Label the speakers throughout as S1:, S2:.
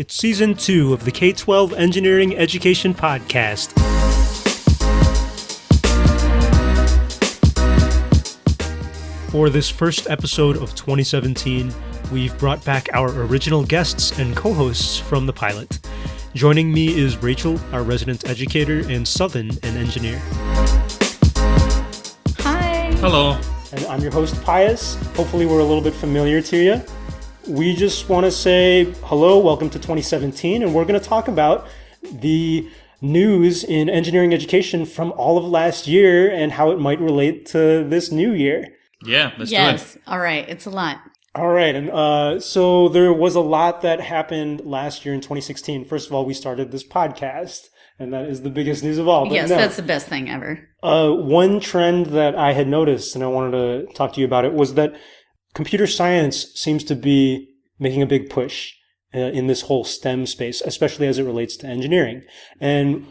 S1: It's Season 2 of the K-12 Engineering Education Podcast. For this first episode of 2017, we've brought back our original guests and co-hosts from the pilot. Joining me is Rachel, our resident educator, and Southern, an engineer.
S2: Hi.
S3: Hello.
S1: And I'm your host, Pius. Hopefully we're a little bit familiar to you. We just want to say hello, welcome to 2017, and we're going to talk about the news in engineering education from all of last year and how it might relate to this new year.
S3: Yeah, let's do it.
S2: Yes. All right. It's a lot.
S1: All right. And so there was a lot that happened last year in 2016. First of all, we started this podcast, and that is the biggest news of all.
S2: But yes, that's the best thing ever.
S1: One trend that I had noticed, and I wanted to talk to you about it, was that computer science seems to be making a big push in this whole STEM space, especially as it relates to engineering. And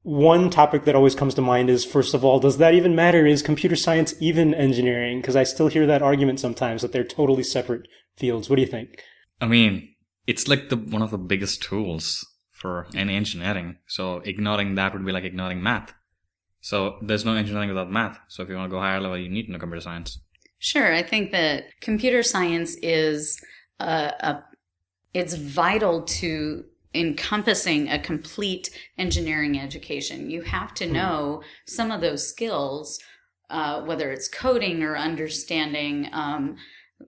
S1: one topic that always comes to mind is, first of all, does that even matter? Is computer science even engineering? Because I still hear that argument sometimes that they're totally separate fields. What do you think?
S3: I mean, it's like one of the biggest tools for any engineering. So ignoring that would be like ignoring math. So there's no engineering without math. So if you want to go higher level, you need to know computer science.
S2: Sure. I think that computer science is it's vital to encompassing a complete engineering education. You have to know some of those skills, whether it's coding or understanding.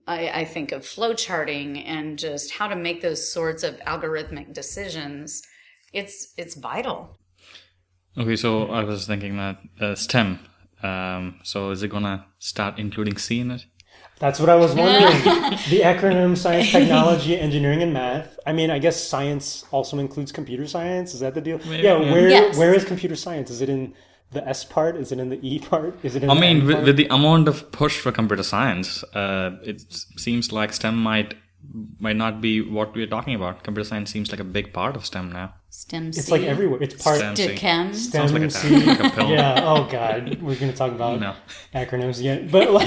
S2: I think of flow charting and just how to make those sorts of algorithmic decisions. It's vital.
S3: Okay, so I was thinking that STEM. So is it gonna start including C in it?
S1: That's what I was wondering. The acronym Science, Technology, Engineering, and Math. I mean, I guess science also includes computer science. Is that the deal?
S3: Maybe,
S1: yeah.
S2: Yes.
S1: Where is computer science? Is it in the S part? Is it in the E part? Is it in
S3: I
S1: the
S3: mean,
S1: N part?
S3: with the amount of push for computer science, it seems like STEM might not be what we're talking about. Computer science seems like a big part of STEM now.
S2: STEM C.
S1: It's like everywhere. It's part
S3: STEM C.
S2: STEM.
S3: Sounds like a
S1: C.
S3: like a pill.
S1: Yeah. Oh God, we're going to talk about
S3: No.
S1: acronyms again. But like,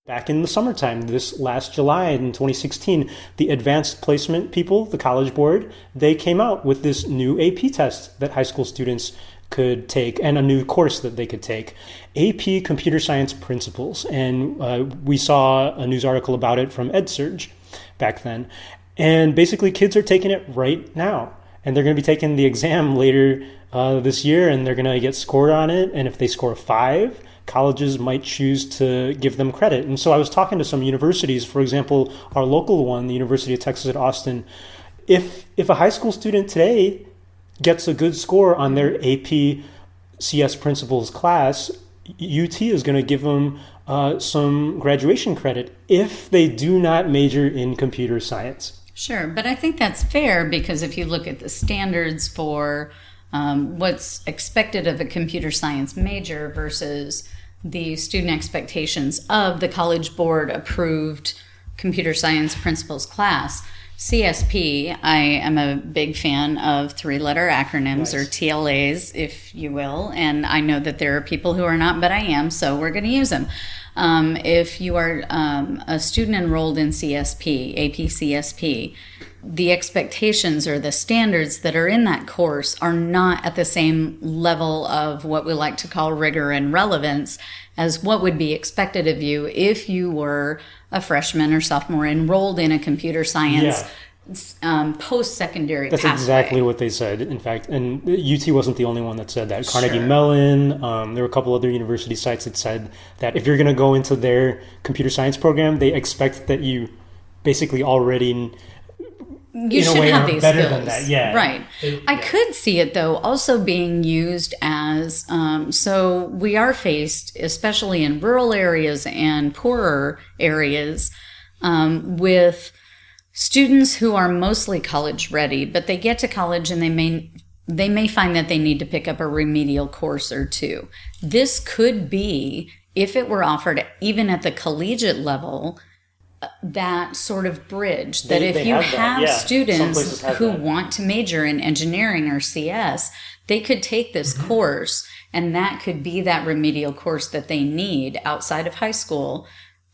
S1: back in the summertime, this last July in 2016, the advanced placement people, the College Board, they came out with this new AP test that high school students could take, and a new course that they could take, AP Computer Science Principles. And we saw a news article about it from EdSurge back then. And basically, kids are taking it right now. And they're going to be taking the exam later this year, and they're going to get scored on it. And if they score 5, colleges might choose to give them credit. And so I was talking to some universities, for example, our local one, the University of Texas at Austin. If a high school student today gets a good score on their AP CS Principles class, UT is going to give them some graduation credit if they do not major in computer science.
S2: Sure, but I think that's fair because if you look at the standards for what's expected of a computer science major versus the student expectations of the College Board approved computer science principles class, CSP, I am a big fan of 3-letter acronyms,
S1: Nice.
S2: or TLAs, if you will. And I know that there are people who are not, but I am, so we're going to use them. If you are a student enrolled in CSP, AP CSP, the expectations or the standards that are in that course are not at the same level of what we like to call rigor and relevance as what would be expected of you if you were a freshman or sophomore enrolled in a computer science post-secondary
S1: That's
S2: pathway.
S1: exactly what they said, in fact. And UT wasn't the only one that said that. Carnegie Mellon, there were a couple other university sites that said that if you're going to go into their computer science program, they expect that you basically already
S2: You should have these
S1: better
S2: skills.
S1: than that. Yeah.
S2: Right. I could see it, though, also being used as, so we are faced, especially in rural areas and poorer areas, with students who are mostly college ready, but they get to college and they may find that they need to pick up a remedial course or two. This could be, if it were offered even at the collegiate level, that sort of bridge that if you have students who want to major in engineering or CS, they could take this course, and that could be that remedial course that they need outside of high school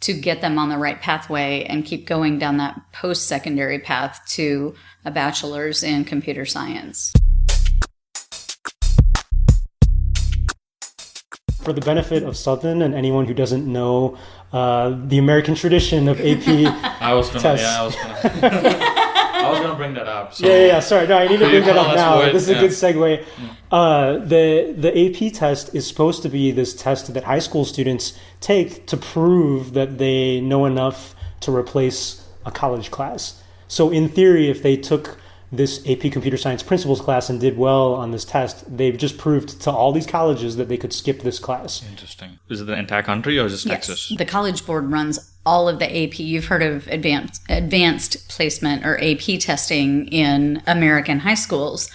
S2: to get them on the right pathway and keep going down that post-secondary path to a bachelor's in computer science.
S1: For the benefit of Southern and anyone who doesn't know the American tradition of AP
S3: I was gonna,
S1: tests.
S3: yeah, I was gonna bring that up. So.
S1: Yeah. Sorry, no, I need to bring that up now.
S3: What,
S1: This is a good segue. The AP test is supposed to be this test that high school students take to prove that they know enough to replace a college class. So in theory, if they took this AP Computer Science Principles class and did well on this test, they've just proved to all these colleges that they could skip this class.
S3: Interesting. Is it the entire country or just Texas?
S2: Yes, the College Board runs all of the AP. You've heard of advanced placement or AP testing in American high schools.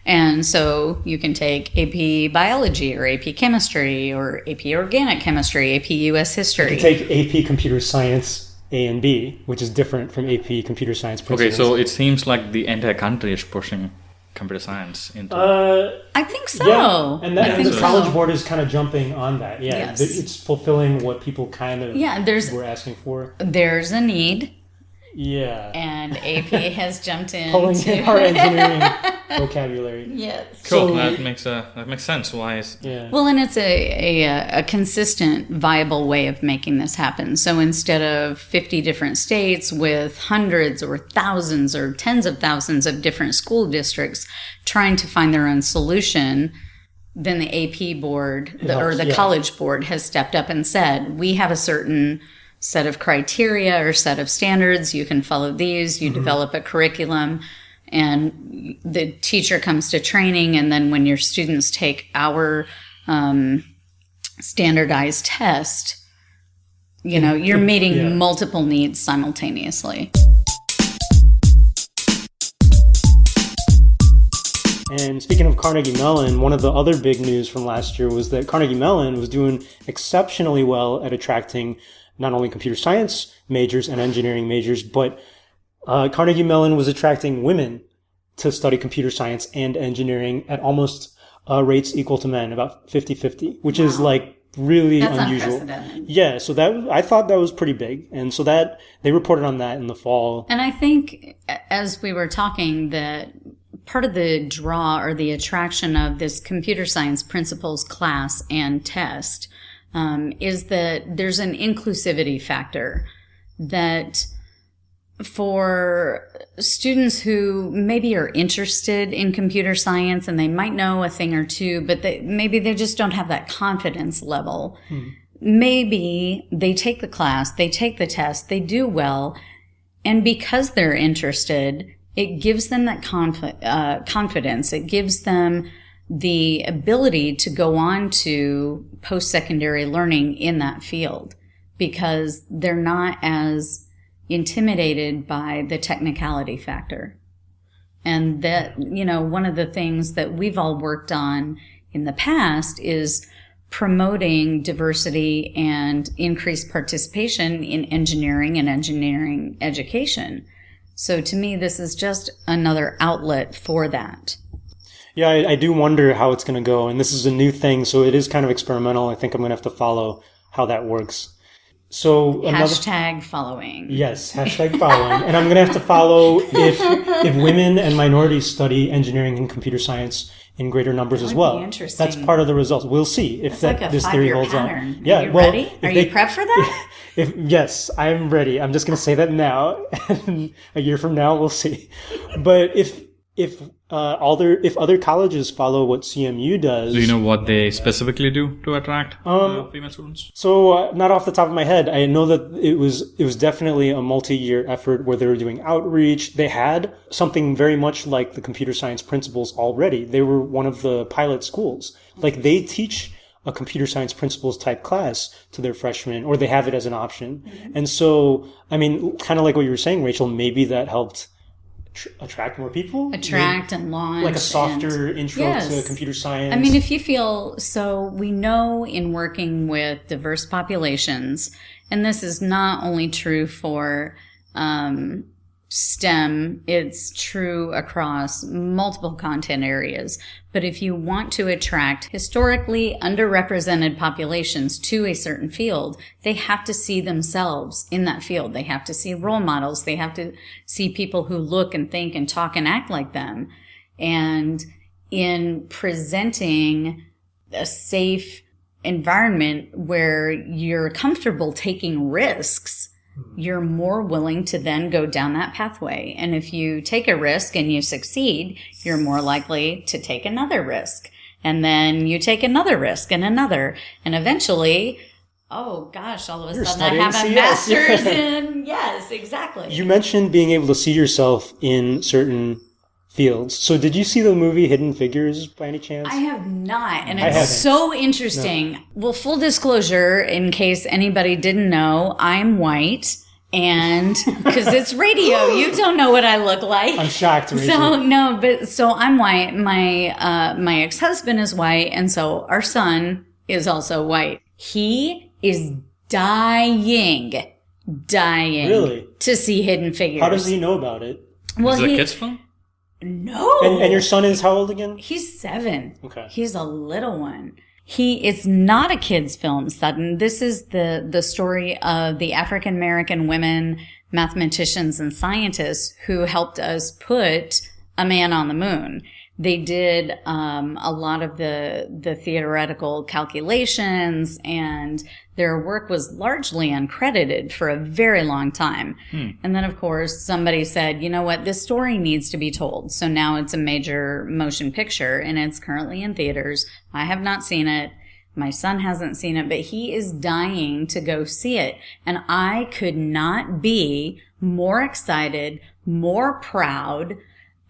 S2: And so you can take AP Biology or AP Chemistry or AP Organic Chemistry, AP US History.
S1: You can take AP Computer Science A and B, which is different from AP Computer Science Principles.
S3: Okay, so it seems like the entire country is pushing computer science into...
S2: I think so.
S1: Yeah, and
S2: I think
S1: the College Board is kind of jumping on that. Yeah,
S2: Yes.
S1: it's fulfilling what people kind of were asking for.
S2: There's a need,
S1: Yeah,
S2: and AP has jumped in.
S1: pulling in our engineering vocabulary.
S2: Yes.
S3: Cool,
S1: So-
S3: that makes sense. Why is...
S1: Yeah.
S2: Well, and it's a consistent, viable way of making this happen. So instead of 50 different states with hundreds or thousands or tens of thousands of different school districts trying to find their own solution, then the AP board or the College Board has stepped up and said, we have a certain set of criteria or set of standards. You can follow these. You develop a curriculum. And the teacher comes to training, and then when your students take our standardized test, you're meeting multiple needs simultaneously.
S1: And speaking of Carnegie Mellon, one of the other big news from last year was that Carnegie Mellon was doing exceptionally well at attracting not only computer science majors and engineering majors, but Carnegie Mellon was attracting women to study computer science and engineering at almost rates equal to men, about 50-50, which is like really
S2: That's
S1: unusual.
S2: unprecedented.
S1: Yeah, so I thought that was pretty big. And so that they reported on that in the fall.
S2: And I think, as we were talking, that part of the draw or the attraction of this computer science principles class and test is that there's an inclusivity factor that for students who maybe are interested in computer science and they might know a thing or two, but maybe they just don't have that confidence level. Maybe they take the class, they take the test, they do well, and because they're interested, it gives them that confidence. It gives them the ability to go on to post-secondary learning in that field because they're not as intimidated by the technicality factor. And that, one of the things that we've all worked on in the past is promoting diversity and increased participation in engineering and engineering education. So to me, this is just another outlet for that.
S1: Yeah, I do wonder how it's going to go. And this is a new thing, so it is kind of experimental. I think I'm going to have to follow how that works. So
S2: Hashtag following.
S1: Yes, hashtag following. And I'm going to have to follow if women and minorities study engineering and computer science in greater numbers as well.
S2: Interesting.
S1: That's part of the results. We'll see if this theory holds
S2: pattern.
S1: on. Yeah,
S2: Are you ready? Are you prepped for that?
S1: Yes, I'm ready. I'm just going to say that now. And a year from now, we'll see. But if other colleges follow what CMU does,
S3: Do you know what they specifically do to attract female students?
S1: So not off the top of my head, I know that it was definitely a multi-year effort where they were doing outreach. They had something very much like the computer science principles already. They were one of the pilot schools. Like they teach a computer science principles type class to their freshmen, or they have it as an option. Mm-hmm. And so, I mean, kind of like what you were saying, Rachel, maybe that helped attract more people,
S2: and launch,
S1: like a softer intro to computer science.
S2: I mean, if you feel so, we know in working with diverse populations, and this is not only true for STEM, it's true across multiple content areas. But if you want to attract historically underrepresented populations to a certain field, they have to see themselves in that field. They have to see role models. They have to see people who look and think and talk and act like them. And in presenting a safe environment where you're comfortable taking risks, you're more willing to then go down that pathway. And if you take a risk and you succeed, you're more likely to take another risk. And then you take another risk and another. And eventually, oh gosh, all of a sudden I have a master's in, yes, exactly.
S1: You mentioned being able to see yourself in certain fields. So did you see the movie Hidden Figures by any chance?
S2: I have not, and it's so interesting. No. Well, full disclosure, in case anybody didn't know, I'm white, and because it's radio, you don't know what I look like.
S1: I'm shocked, Rachel.
S2: So I'm white. My ex-husband is white, and so our son is also white. He is dying
S1: really?
S2: To see Hidden Figures.
S1: How does he know about it?
S3: Well, is it a kid's film?
S2: No.
S1: And your son is how old again?
S2: He's 7.
S1: Okay.
S2: He's a little one. It's not a kid's film, Sutton. This is the story of the African American women mathematicians and scientists who helped us put a man on the moon. They did a lot of the theoretical calculations, and their work was largely uncredited for a very long time. And then, of course, somebody said, you know what, this story needs to be told. So now it's a major motion picture, and it's currently in theaters. I have not seen it. My son hasn't seen it, but he is dying to go see it. And I could not be more excited, more proud.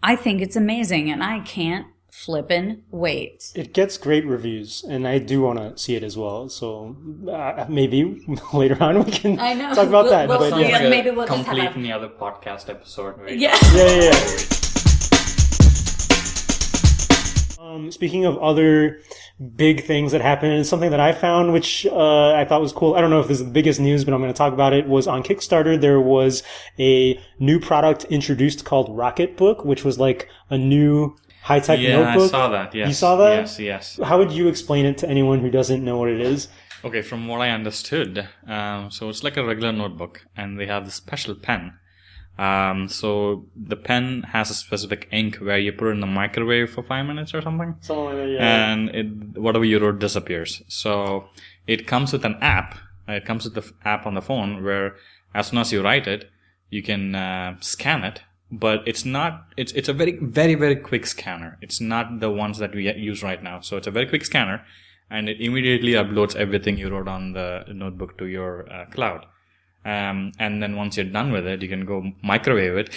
S2: I think it's amazing, and I can't flippin' wait.
S1: It gets great reviews, and I do want to see it as well. So maybe later on we can talk about that.
S2: But maybe we'll just
S3: complete any other podcast episode. Right?
S2: Yeah.
S1: Yeah. Speaking of other big things that happened, and something that I found, which I thought was cool. I don't know if this is the biggest news, but I'm going to talk about it. Was on Kickstarter, there was a new product introduced called Rocketbook, which was like a new high-tech notebook.
S3: Yeah, I saw that. Yes.
S1: You saw that?
S3: Yes.
S1: How would you explain it to anyone who doesn't know what it is?
S3: Okay, from what I understood, so it's like a regular notebook, and they have this special pen. So the pen has a specific ink where you put it in the microwave for 5 minutes or something.
S1: Something like that, yeah.
S3: And whatever you wrote disappears. So it comes with an app. It comes with the app on the phone where as soon as you write it, you can scan it. But it's a very, very, very quick scanner. It's not the ones that we use right now. So it's a very quick scanner, and it immediately uploads everything you wrote on the notebook to your cloud. And then once you're done with it, you can go microwave it.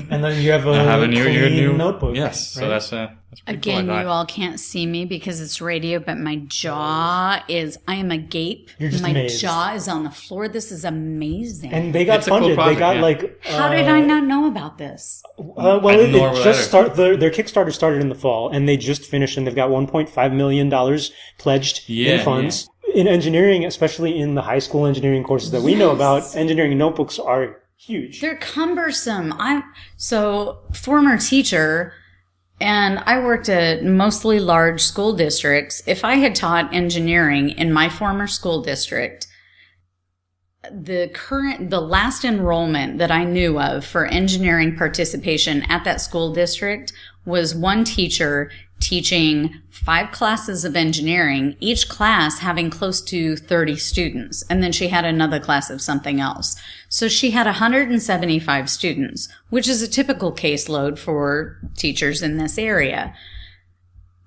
S1: And then you have a new notebook.
S3: Yes. Right? So that's
S2: again,
S3: cool.
S2: You all can't see me because it's radio, but my jaw I am agape.
S1: You're just
S2: my
S1: amazed.
S2: jaw is on the floor. This is amazing.
S1: And they got funded.
S3: Cool project,
S1: they got
S2: How did I not know about this?
S1: Their Kickstarter started in the fall, and they just finished, and they've got $1.5 million pledged in funds. Yeah. In engineering, especially in the high school engineering courses that we know about, engineering notebooks are huge.
S2: They're cumbersome. Former teacher, and I worked at mostly large school districts. If I had taught engineering in my former school district, the last enrollment that I knew of for engineering participation at that school district was one teacher teaching 5 classes of engineering, each class having close to 30 students. And then she had another class of something else. So she had 175 students, which is a typical caseload for teachers in this area.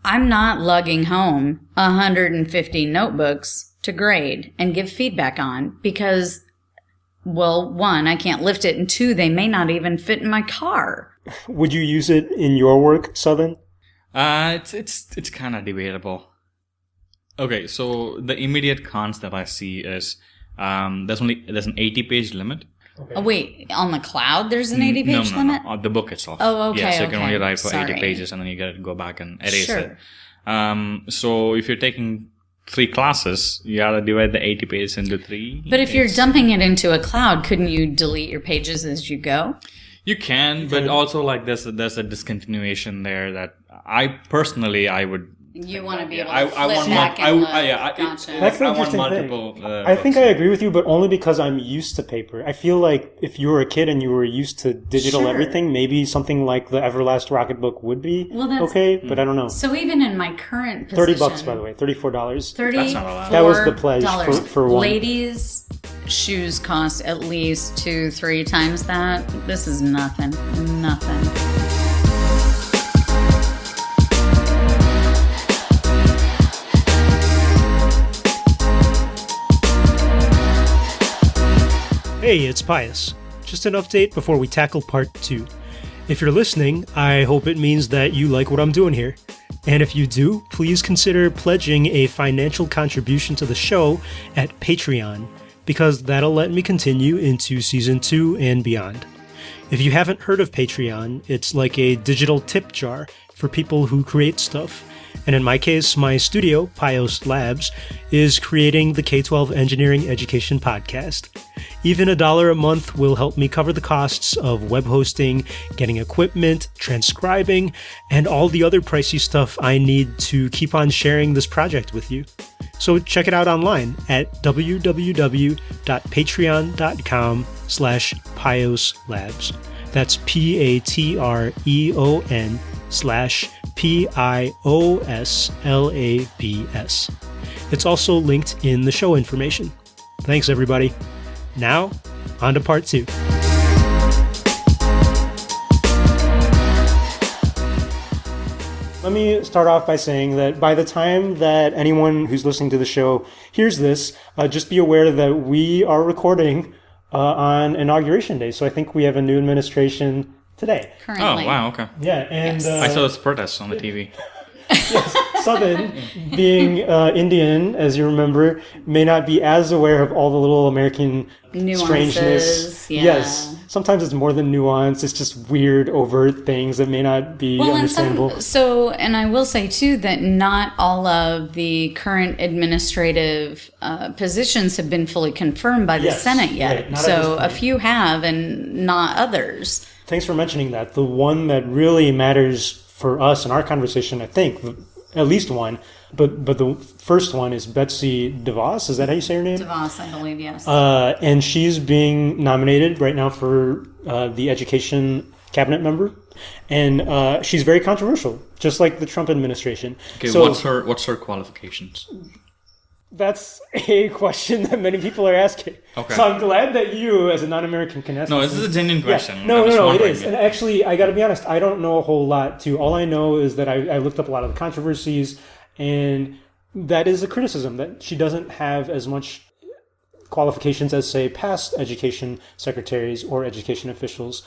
S2: I'm not lugging home 150 notebooks to grade and give feedback on because, well, 1, I can't lift it, and 2, they may not even fit in my car.
S1: Would you use it in your work, Southern?
S3: It's kind of debatable. Okay, so the immediate cons that I see is there's an 80-page limit.
S2: Okay. Oh wait, on the cloud there's an 80-page limit?
S3: No, the book itself.
S2: Oh, okay.
S3: Yeah, so you can only write for 80 pages, and then you got to go back and erase it. So if you're taking 3 classes, you gotta divide the 80 pages into 3.
S2: But if you're dumping it into a cloud, couldn't you delete your pages as you go?
S3: You can, but also like there's a discontinuation there that I would.
S2: You want to be able to
S3: I
S2: flip
S3: want
S2: back
S3: mul-
S2: and look.
S3: Gotcha.
S1: That's the
S3: I want
S1: interesting
S3: multiple.
S1: thing. I think I agree with you, but only because I'm used to paper. I feel like if you were a kid and you were used to digital
S2: Sure.
S1: everything, maybe something like the Everlast Rocket Book would be okay, but I don't know.
S2: So even in my current position,
S1: $30, by the way, $34.
S3: That's not a lot.
S1: That was the pledge for one.
S2: Ladies' shoes cost at least 2-3 times that. This is nothing. Nothing.
S1: Hey, it's Pius. Just an update before we tackle part 2. If you're listening, I hope it means that you like what I'm doing here. And if you do, please consider pledging a financial contribution to the show at Patreon, because that'll let me continue into Season 2 and beyond. If you haven't heard of Patreon, it's like a digital tip jar for people who create stuff. And in my case, my studio, Pios Labs, is creating the K-12 Engineering Education Podcast. Even $1 a month will help me cover the costs of web hosting, getting equipment, transcribing, and all the other pricey stuff I need to keep on sharing this project with you. So check it out online at www.patreon.com/PiosLabs. That's PATREON/PIOSLABS. It's also linked in the show information. Thanks, everybody. Now, on to part 2. Let me start off by saying that by the time that anyone who's listening to the show hears this, just be aware that we are recording on Inauguration Day. So I think we have a new administration today.
S2: Currently.
S3: Oh, wow, okay.
S1: Yeah, and
S3: I saw those protests on the TV.
S1: Southern, being Indian, as you remember, may not be as aware of all the little American
S2: Nuances,
S1: strangeness.
S2: yeah.
S1: Yes, sometimes it's more than nuance. It's just weird, overt things that may not be understandable.
S2: And I will say too that not all of the current administrative positions have been fully confirmed by the Senate yet.
S1: Right,
S2: so a few have, and not others.
S1: Thanks for mentioning that. The one that really matters for us in our conversation, I think, at least one, but the first one is Betsy DeVos. Is that how you say her name?
S2: DeVos, I believe, yes.
S1: And she's being nominated right now for the education cabinet member, and she's very controversial, just like the Trump administration.
S3: Okay,
S1: so,
S3: what's her qualifications?
S1: That's a question that many people are asking.
S3: Okay.
S1: So I'm glad that you, as a non-American, can ask.
S3: No, this is a genuine question.
S1: Yeah. No, it is. And actually, I got to be honest, I don't know a whole lot, too. All I know is that I looked up a lot of the controversies, and that is a criticism, that she doesn't have as much qualifications as, say, past education secretaries or education officials,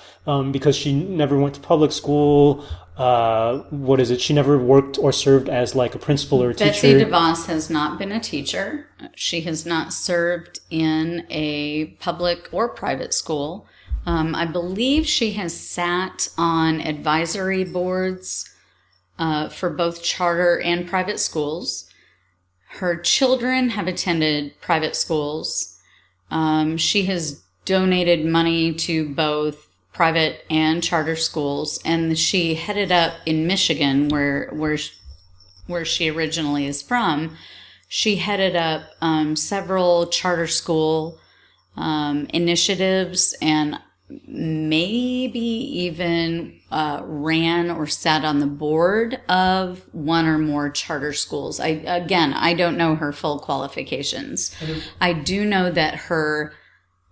S1: because she never went to public school. She never worked or served as like a principal or a teacher.
S2: Betsy DeVos has not been a teacher. She has not served in a public or private school. I believe she has sat on advisory boards for both charter and private schools. Her children have attended private schools. She has donated money to both private and charter schools, and she headed up in Michigan, where she originally is from. She headed up several charter school initiatives, and maybe even ran or sat on the board of one or more charter schools. I don't know her full qualifications. I do know that her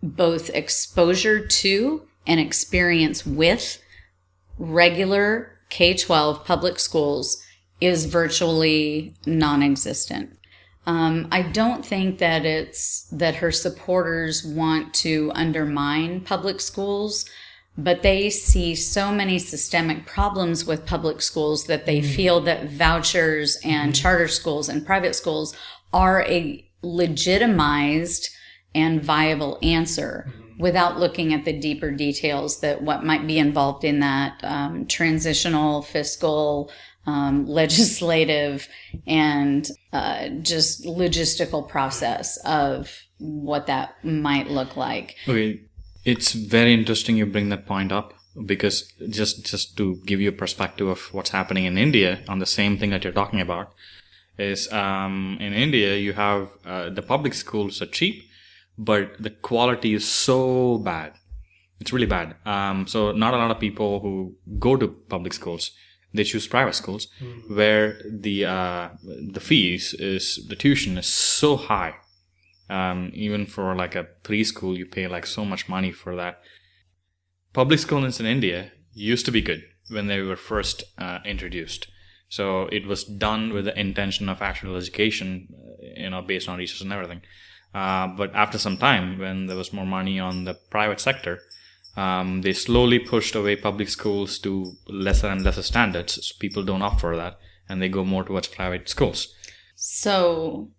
S2: both exposure to and experience with regular K-12 public schools is virtually non-existent. I don't think that that her supporters want to undermine public schools, but they see so many systemic problems with public schools that they feel that vouchers and charter schools and private schools are a legitimized and viable answer, without looking at the deeper details that what might be involved in that transitional, fiscal, legislative, and just logistical process of what that might look like.
S3: Okay, it's very interesting you bring that point up because just to give you a perspective of what's happening in India on the same thing that you're talking about is in India you have the public schools are cheap, but the quality is so bad. It's really bad. So not a lot of people who go to public schools, they choose private schools where the fees the tuition is so high. Even for like a preschool, you pay like so much money for that. Public schools in India used to be good when they were first introduced. So it was done with the intention of actual education, based on research and everything. But after some time, when there was more money on the private sector, they slowly pushed away public schools to lesser and lesser standards. So people don't opt for that, and they go more towards private schools.
S2: So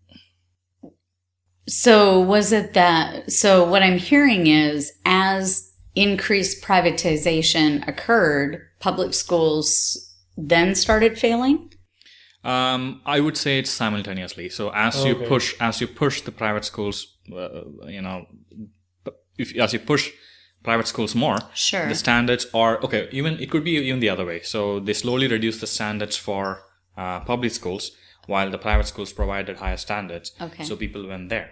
S2: was it that? So what I'm hearing is, as increased privatization occurred, public schools then started failing?
S3: I would say it's simultaneously. So as you push the private schools, as you push private schools more,
S2: sure,
S3: the standards are okay. Even it could be even the other way. So they slowly reduce the standards for public schools, while the private schools provided higher standards.
S2: Okay.
S3: So people went there.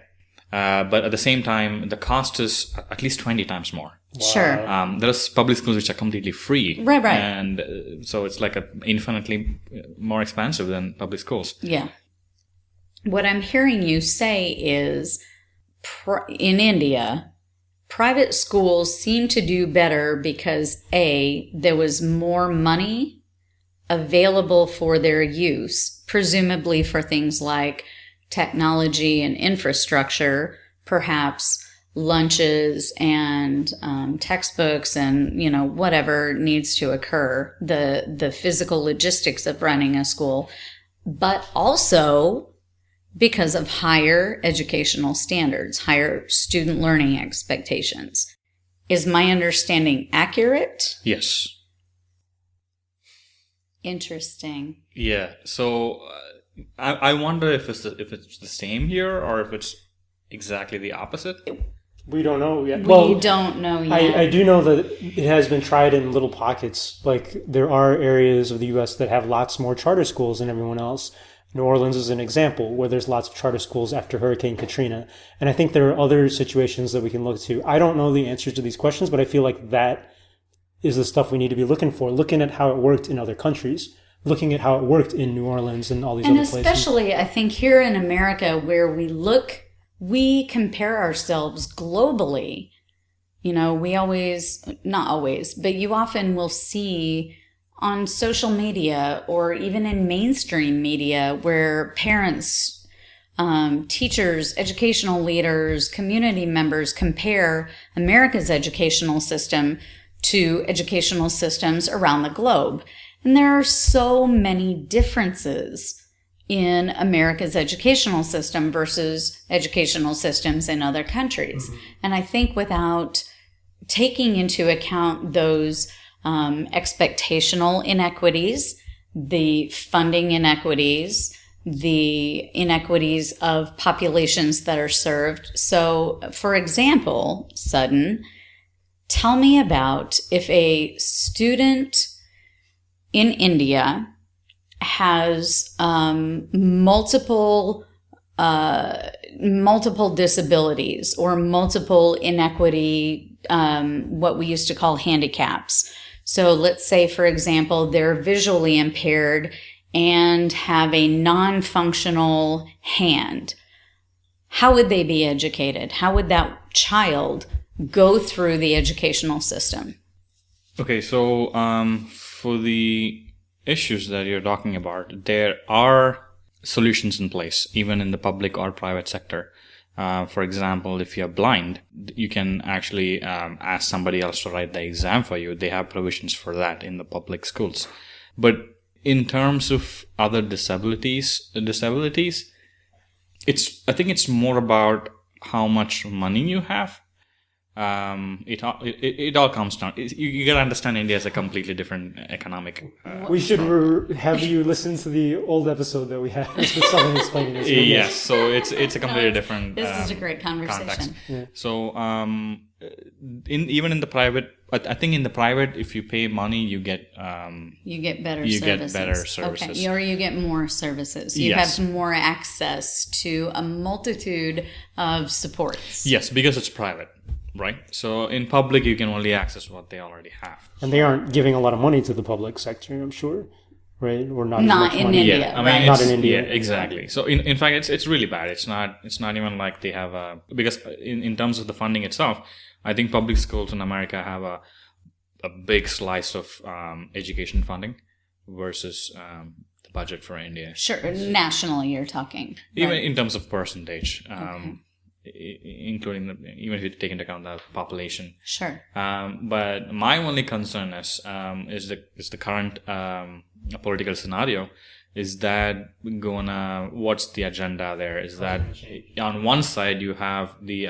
S3: But at the same time, the cost is at least 20 times more.
S2: Wow. Sure.
S3: There's public schools which are completely free.
S2: Right.
S3: And so it's like infinitely more expensive than public schools.
S2: Yeah. What I'm hearing you say is in India, private schools seem to do better because there was more money available for their use, presumably for things like technology and infrastructure, perhaps lunches and textbooks and whatever needs to occur, the physical logistics of running a school, but also because of higher educational standards, higher student learning expectations. Is my understanding accurate?
S3: Yes.
S2: Interesting.
S3: Yeah. So I wonder if it's the same here or if it's exactly the opposite.
S1: We don't know yet.
S2: We don't know yet.
S1: I do know that it has been tried in little pockets. Like, there are areas of the U.S. that have lots more charter schools than everyone else. New Orleans is an example where there's lots of charter schools after Hurricane Katrina. And I think there are other situations that we can look to. I don't know the answers to these questions, but I feel like that is the stuff we need to be looking for, looking at how it worked in other countries, looking at how it worked in New Orleans and all these other places. And
S2: especially, I think, here in America, where we compare ourselves globally. We always, not always, but you often will see on social media or even in mainstream media where parents, teachers, educational leaders, community members compare America's educational system to educational systems around the globe. And there are so many differences in America's educational system versus educational systems in other countries. Mm-hmm. And I think without taking into account those expectational inequities, the funding inequities, the inequities of populations that are served. So, for example, Sudden, tell me about if a student in India has multiple disabilities or multiple inequity, what we used to call handicaps. So let's say, for example, they're visually impaired and have a non-functional hand. How would they be educated? How would that child go through the educational system?
S3: Okay, so for the issues that you're talking about, there are solutions in place, even in the public or private sector. For example, if you're blind, you can actually ask somebody else to write the exam for you. They have provisions for that in the public schools. But in terms of other disabilities, I think it's more about how much money you have. It all comes down. You gotta understand India is a completely different economic.
S1: We should have you listen to the old episode that we had with someone explaining this.
S3: Yes, so it's a completely different.
S2: This is a great conversation.
S3: Yeah. So even in the private But I think in the private, if you pay money, you get
S2: better
S3: you
S2: services.
S3: get better services.
S2: Okay, or you get more services. You
S3: Yes.
S2: have more access to a multitude of supports.
S3: Yes, because it's private, right? So in public, you can only access what they already have.
S1: And they aren't giving a lot of money to the public sector, I'm sure, right? Or not as
S2: Not
S1: much
S2: in
S1: money.
S2: India.
S3: Yeah, I mean,
S2: right?
S1: Not
S3: it's-
S1: in India.
S3: Yeah, exactly. So in fact, it's really bad. It's not even like they have because in terms of the funding itself, I think public schools in America have a big slice of education funding versus the budget for India.
S2: Sure, nationally you're talking.
S3: Even
S2: right?
S3: in terms of percentage, including even if you take into account the population.
S2: Sure.
S3: But my only concern is the current political scenario. Is that what's the agenda there? Is that on one side you have the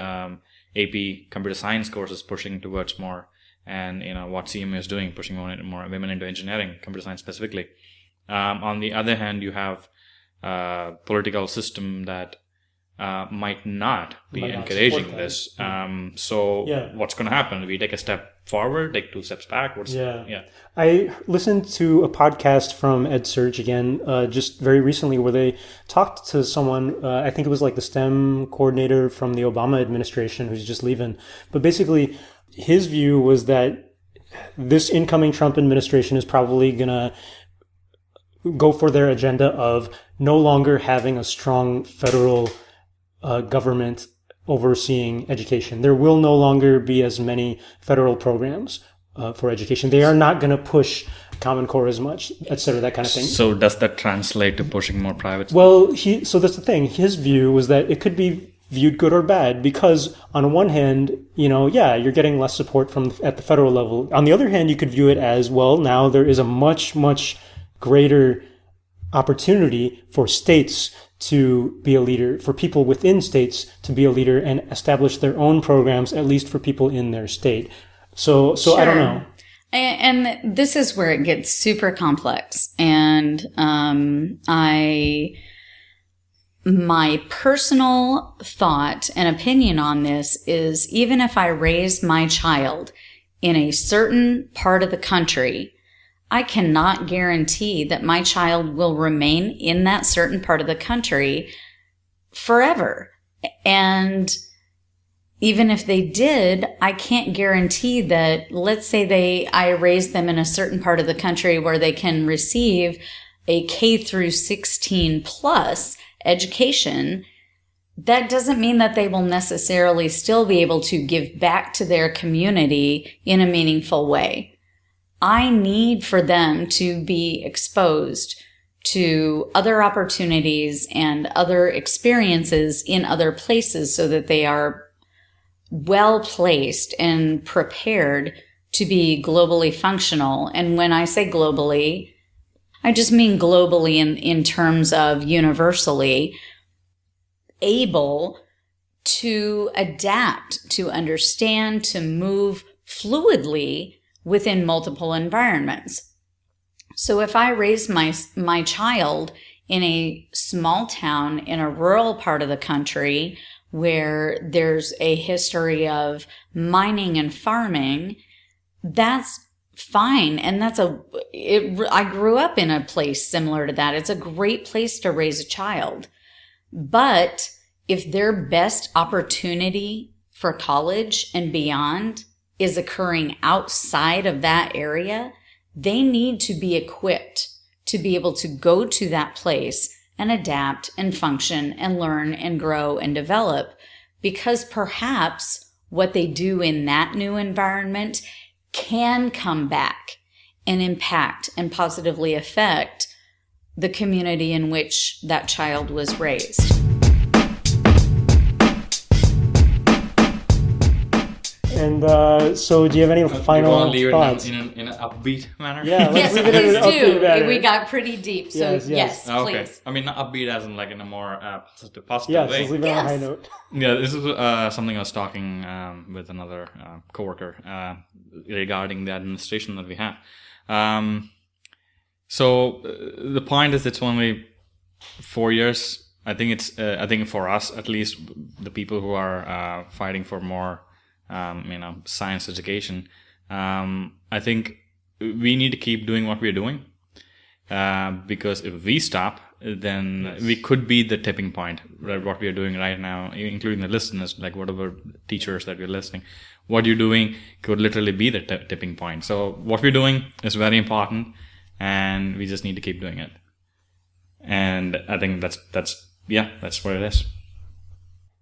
S3: AP computer science courses pushing towards more, and what CMU is doing, pushing more women into engineering, computer science specifically. On the other hand, you have a political system that might not be
S1: Might not
S3: encouraging
S1: support
S3: this.
S1: that.
S3: So
S1: Yeah.
S3: what's going to happen? We take a step forward, take 2 steps back.
S1: Yeah. I listened to a podcast from EdSurge again, just very recently, where they talked to someone, I think it was like the STEM coordinator from the Obama administration who's just leaving. But basically, his view was that this incoming Trump administration is probably going to go for their agenda of no longer having a strong federal government overseeing education. There will no longer be as many federal programs for education. They are not going to push Common Core as much, et cetera, that kind of thing.
S3: So does that translate to pushing more private?
S1: Well, so that's the thing. His view was that it could be viewed good or bad because on one hand, you're getting less support at the federal level. On the other hand, you could view it as, well, now there is a much, much greater opportunity for states to be a leader, for people within states to be a leader and establish their own programs, at least for people in their state. So I don't know.
S2: And this is where it gets super complex. And my personal thought and opinion on this is, even if I raise my child in a certain part of the country, I cannot guarantee that my child will remain in that certain part of the country forever. And even if they did, I can't guarantee that, let's say I raise them in a certain part of the country where they can receive a K through 16 plus education. That doesn't mean that they will necessarily still be able to give back to their community in a meaningful way. I need for them to be exposed to other opportunities and other experiences in other places so that they are well placed and prepared to be globally functional. And when I say globally, I just mean globally in terms of universally able to adapt, to understand, to move fluidly within multiple environments. So if I raise my child in a small town in a rural part of the country where there's a history of mining and farming, that's fine. And I grew up in a place similar to that. It's a great place to raise a child. But if their best opportunity for college and beyond is occurring outside of that area, they need to be equipped to be able to go to that place and adapt and function and learn and grow and develop, because perhaps what they do in that new environment can come back and impact and positively affect the community in which that child was raised.
S1: And so do you have any final thoughts?
S3: In an upbeat manner?
S1: Yeah, let's
S2: Yes,
S1: leave it in an
S2: please
S1: upbeat
S2: do.
S1: manner.
S2: We got pretty deep. So
S1: Yes.
S3: Okay.
S2: please.
S3: I mean, not upbeat as in like in a more positive
S1: Yes,
S3: way.
S1: let's leave it on a high
S2: Yes.
S1: note.
S3: Yeah, this is something I was talking with another coworker regarding the administration that we have. So the point is, it's only 4 years. I think for us, at least, the people who are fighting for more, science education, I think we need to keep doing what we're doing. Because if we stop, then we could be the tipping point. Right? What we are doing right now, including the listeners, like whatever teachers that we're listening, what you're doing could literally be the tipping point. So what we're doing is very important, and we just need to keep doing it. And I think that's what it is.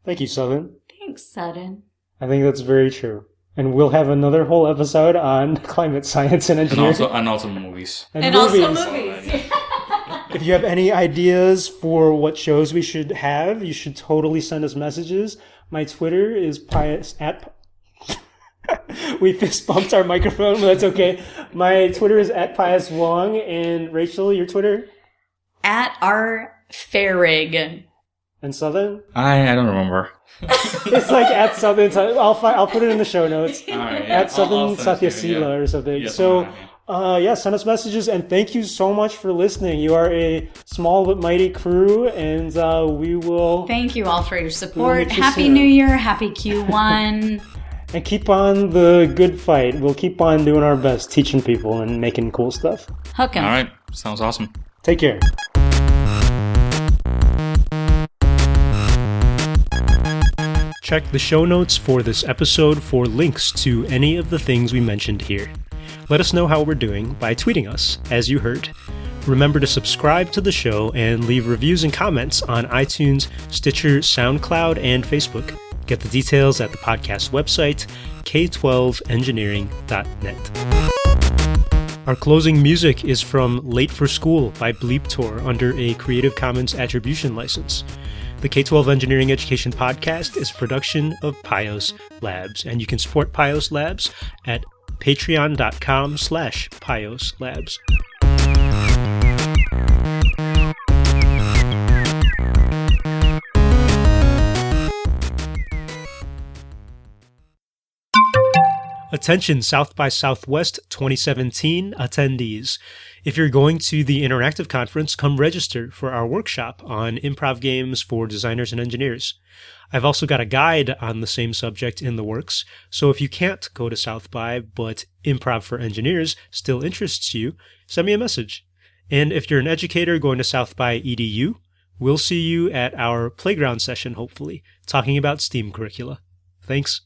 S1: Thank you, Southern.
S2: Thanks, Sudden.
S1: I think that's very true. And we'll have another whole episode on climate science and engineering.
S3: And also movies.
S1: And
S2: Also movies.
S1: If you have any ideas for what shows we should have, you should totally send us messages. My Twitter is pious at... We fist bumped our microphone, but that's okay. My Twitter is at Pius Wong. And Rachel, your Twitter?
S2: At R. Farrig.
S1: And Southern?
S3: I don't remember.
S1: It's like at Southern... I'll put it in the show notes.
S3: All right, yeah.
S1: At Southern
S3: I'll send it to you,
S1: Satyasila or something.
S3: Yes,
S1: So...
S3: yeah.
S1: send us messages, and thank you so much for listening. You are a small but mighty crew, and we will...
S2: Thank you all for your support.
S1: meet you
S2: Happy
S1: soon.
S2: New Year. Happy Q1.
S1: And keep on the good fight. We'll keep on doing our best, teaching people and making cool stuff.
S2: Hook 'em.
S3: All right. Sounds awesome.
S1: Take care. Check the show notes for this episode for links to any of the things we mentioned here. Let us know how we're doing by tweeting us, as you heard. Remember to subscribe to the show and leave reviews and comments on iTunes, Stitcher, SoundCloud, and Facebook. Get the details at the podcast website, k12engineering.net. Our closing music is from Late for School by Bleeptor under a Creative Commons Attribution license. The K-12 Engineering Education Podcast is a production of Pios Labs, and you can support Pios Labs at patreon.com/Pios Labs. Attention South by Southwest 2017 attendees. If you're going to the Interactive Conference, come register for our workshop on improv games for designers and engineers. I've also got a guide on the same subject in the works, so if you can't go to South by, but improv for engineers still interests you, send me a message. And if you're an educator going to South by EDU, we'll see you at our playground session, hopefully, talking about STEAM curricula. Thanks.